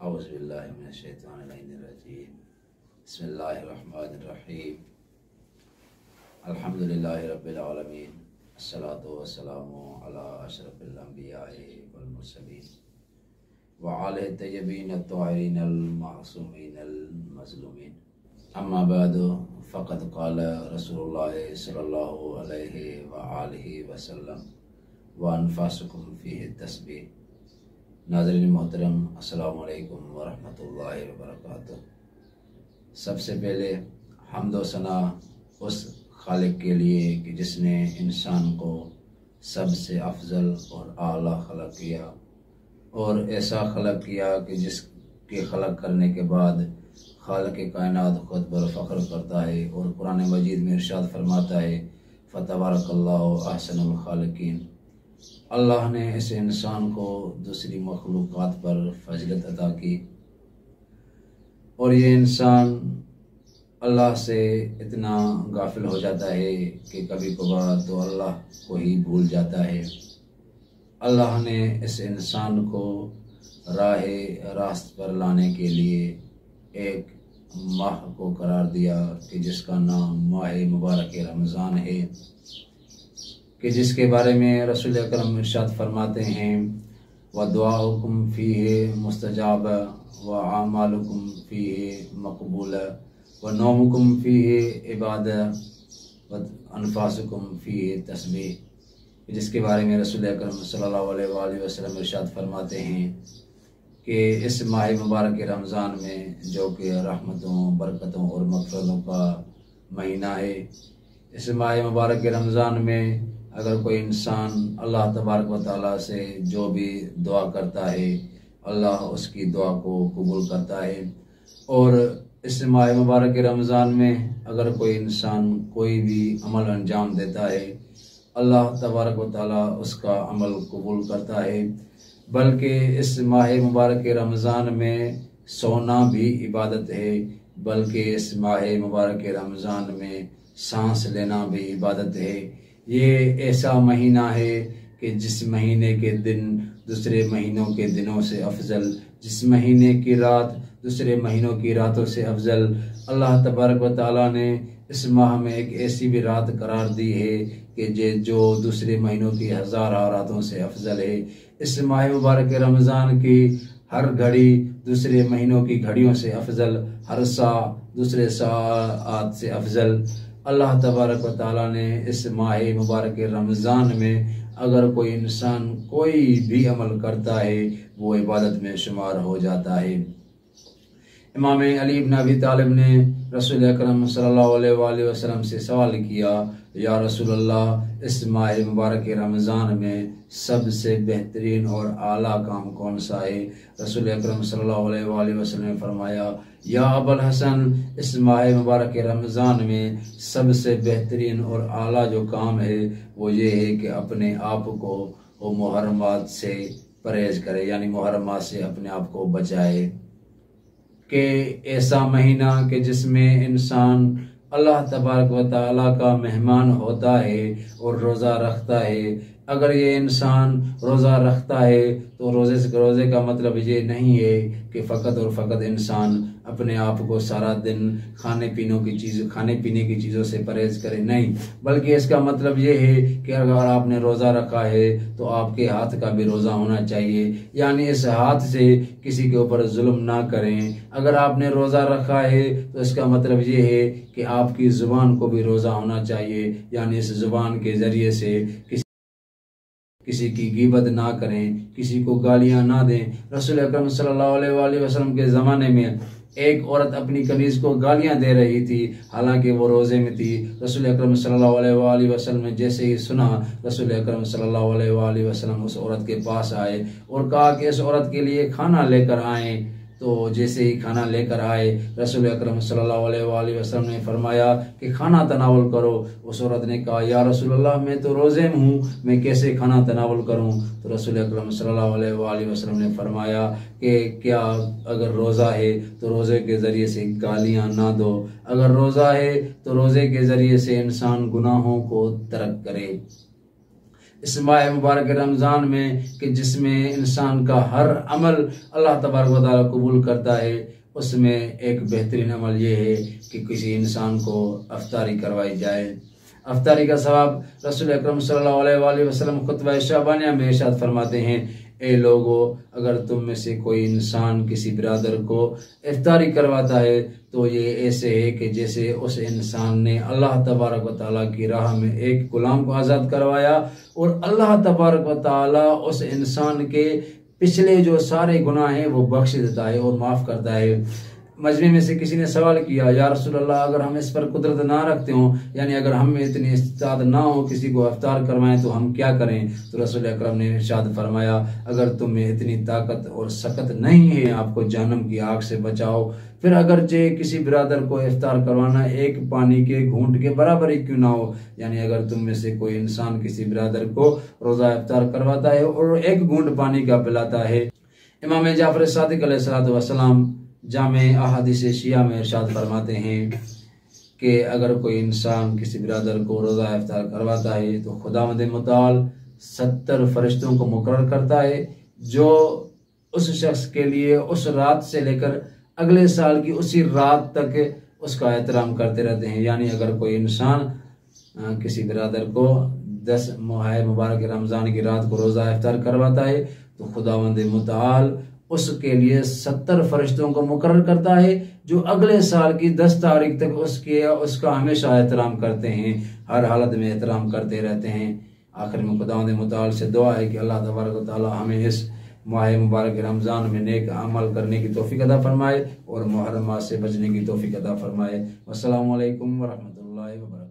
औज़ुबिल्लाहि मिनश्शैतानिर्रजीम। बिस्मिल्लाहिर्रहमानिर्रहीम। अल्हम्दुलिल्लाहि रब्बिल आलमीन। अस्सलातु वस्सलामु अला अशरफिल अंबिया'i वल मुरसलीन व आलिहि तय्यबीन अत्ताहिरीन अल मासूमीन अल मज़लूमीन। अम्मा बअदु फ़क़द क़ाल रसूलुल्लाह सल्लल्लाहु अलैहि व आलिहि वसल्लम व अनफासुकुम फ़ीहि तस्बीह। नाज़रीन मोहतरम, अस्सलामु अलैकुम व रहमतुल्लाहि व बरकातुहू। सबसे पहले हम्द व सना उस खालिक के लिए कि जिसने इंसान को सबसे अफजल और आला खलक किया और ऐसा खलक किया कि जिसके खलक करने के बाद खालिक कायनात खुद पर फ़ख्र करता है और कुरान मजीद में इरशाद फरमाता है, फ़तबारकल्लाहु अहसनुल खालिकीन। अल्लाह ने इस इंसान को दूसरी मखलूक़ात पर फज़ीलत अता की और ये इंसान अल्लाह से इतना गाफिल हो जाता है कि कभी कभार तो अल्लाह को ही भूल जाता है। अल्लाह ने इस इंसान को रास्त पर लाने के लिए एक माह को करार दिया कि जिसका नाम माह मुबारक रमज़ान है, कि जिसके बारे में रसूल अकरम इरशाद फरमाते हैं, व दुआउकुम फ़ीहि मुस्तजाब व आमालुकुम फ़ीहि मक़बूल व नौमुकुम फ़ीहि इबादत व अनफासुकुम फ़ीहि तस्बीह। जिसके बारे में रसूल अकरम सल्लल्लाहु अलैहि वसल्लम इरशाद फरमाते हैं कि इस माह मुबारक रमज़ान में, जो कि रहमतों, बरकतों और मग़फ़िरतों का महीना है, इस माह मुबारक रमज़ान में अगर कोई इंसान अल्लाह तबारक व तआला से जो भी दुआ करता है, अल्लाह उसकी दुआ को कबूल करता है। और इस माह मुबारक रमज़ान में अगर कोई इंसान कोई भी अमल अंजाम देता है, अल्लाह तबारक व तआला उसका अमल कबूल करता है। बल्कि इस माह मुबारक रमज़ान में सोना भी इबादत है, बल्कि इस माह मुबारक रमज़ान में सांस लेना भी इबादत है। ये ऐसा महीना है कि जिस महीने के दिन दूसरे महीनों के दिनों से अफजल, जिस महीने की रात दूसरे महीनों की रातों से अफजल, अल्लाह तबारक व तआला ने इस माह में एक ऐसी भी रात करार दी है कि जो दूसरे महीनों की हज़ार रातों से अफजल है। इस माह मुबारक रमज़ान की हर घड़ी दूसरे महीनों की घड़ियों से अफजल, हर सा दूसरे साआत से अफजल। अल्लाह तबारक व तआला ने इस माह मुबारक रमज़ान में अगर कोई इंसान कोई भी अमल करता है, वो इबादत में शुमार हो जाता है। इमाम अली इब्न अबी तालिब ने रसूल अकरम सल्लल्लाहु अलैहि वसल्लम से सवाल किया, या रसूलल्लाह, इस माह मुबारक रमज़ान में सबसे बेहतरीन और आला काम कौन सा है? रसूल अकरम सल्लल्लाहु अलैहि वसल्लम ने फरमाया, या अबुल हसन, इस माह मुबारक रमज़ान में सबसे बेहतरीन और आला जो काम है वो ये है कि अपने आप को वो मुहर्रमात से परहेज करे, यानी मुहर्रमात से अपने आप को बचाए। कि ऐसा महीना कि जिसमें इंसान अल्लाह तबारक व तआला का मेहमान होता है और रोज़ा रखता है। अगर ये इंसान रोज़ा रखता है तो रोज़े का मतलब ये नहीं है कि फ़कत और फ़कत इंसान अपने आप को सारा दिन खाने पीने की चीज़ों से परहेज़ करे, नहीं, बल्कि इसका मतलब ये है कि अगर आपने रोज़ा रखा है तो आपके हाथ का भी रोज़ा होना चाहिए, यानी इस हाथ से किसी के ऊपर जुल्म ना करें। अगर आपने रोज़ा रखा है तो इसका मतलब ये है कि आपकी ज़ुबान को भी रोज़ा होना चाहिए, यानी इस ज़ुबान के ज़रिए से किसी की ग़ीबत ना करें, किसी को गालियां ना दें। रसूल अकरम सल्लल्लाहु अलैहि वसल्लम के ज़माने में एक औरत अपनी कमीज़ को गालियां दे रही थी, हालांकि वो रोज़े में थी। रसूल अकरम सल्लल्लाहु अलैहि वसल्लम ने जैसे ही सुना, रसूल अकरम सल्लल्लाहु अलैहि वसल्लम उस औरत के पास आए और कहा कि इस औरत के लिए खाना लेकर आएँ। तो जैसे ही खाना लेकर आए, रसूल अकरम सल्लल्लाहु अलैहि वसल्लम ने फरमाया कि खाना तनावुल करो। उस औरत ने कहा, या रसूलल्लाह, मैं तो रोज़े में हूँ, मैं कैसे खाना तनावुल करूँ? तो रसूल अकरम सल्लल्लाहु अलैहि वसल्लम ने फरमाया कि क्या अगर रोज़ा है तो रोज़े के ज़रिए से गालियाँ ना दो, अगर रोज़ा है तो रोज़े के ज़रिए से इंसान गुनाहों को तर्क करे। इस माह मुबारक रमज़ान में कि जिसमें इंसान का हर अमल अल्लाह तबारक व तआला कबूल करता है, उसमें एक बेहतरीन अमल ये है कि किसी इंसान को अफ्तारी करवाई जाए। अफ्तारी का सवाब रसूल अकरम सल्लल्लाहु अलैहि वसल्लम खुतबा शाबानिया में इरशाद फरमाते हैं, ए लोगो, अगर तुम में से कोई इंसान किसी बिरादर को इफ्तारी करवाता है तो ये ऐसे है कि जैसे उस इंसान ने अल्लाह तबारक व तआला की राह में एक गुलाम को आज़ाद करवाया और अल्लाह तबारक व तआला उस इंसान के पिछले जो सारे गुनाह हैं वो बख्श देता है और माफ़ करता है। मजमे में से किसी ने सवाल किया, या रसूल अल्लाह, अगर हम इस पर कुदरत ना रखते हो, यानी अगर हम में इतनी इस्तात ना हो किसी को अफ्तार करवाएं तो हम क्या करें? तो रसूल अकरम ने इरशाद फरमाया, अगर तुम में इतनी ताकत और सकत नहीं है आपको जहन्नम की आग से बचाओ, फिर अगर जे किसी बिरादर को इफ्तार करवाना एक पानी के घूंट के बराबर ही क्यों ना हो, यानी अगर तुम में से कोई इंसान किसी बिरादर को रोज़ा इफ्तार करवाता है और एक घूंट पानी का पिलाता है। इमाम जाफर सादिक अलैहिस्सलाम जामे अहादीस शिया में इरशाद फरमाते हैं कि अगर कोई इंसान किसी बिरादर को रोज़ा इफ्तार करवाता है तो खुदावंद मुताल 70 फरिश्तों को मुकर्रर करता है जो उस शख्स के लिए उस रात से लेकर अगले साल की उसी रात तक उसका एहतराम करते रहते हैं। यानी अगर कोई इंसान किसी बिरादर को 10 माह मुबारक रमज़ान की रात को रोज़ा इफ्तार करवाता है तो खुदावंद मुताल उसके लिए 70 फरिश्तों को मुकर्रर करता है जो अगले साल की 10 तारीख तक उसका हमेशा एहतराम करते हैं, हर हालत में एहतराम करते रहते हैं। आखिर में खुदावंद मुताल से दुआ है कि अल्लाह तबारक व तआला हमें इस माह मुबारक रमज़ान में नेक अमल करने की तौफीक अता फरमाए और मुहर्रमात से बचने की तौफीक अता फरमाए। अस्सलामु अलैकुम व रहमतुल्लाहि व बरकातहू।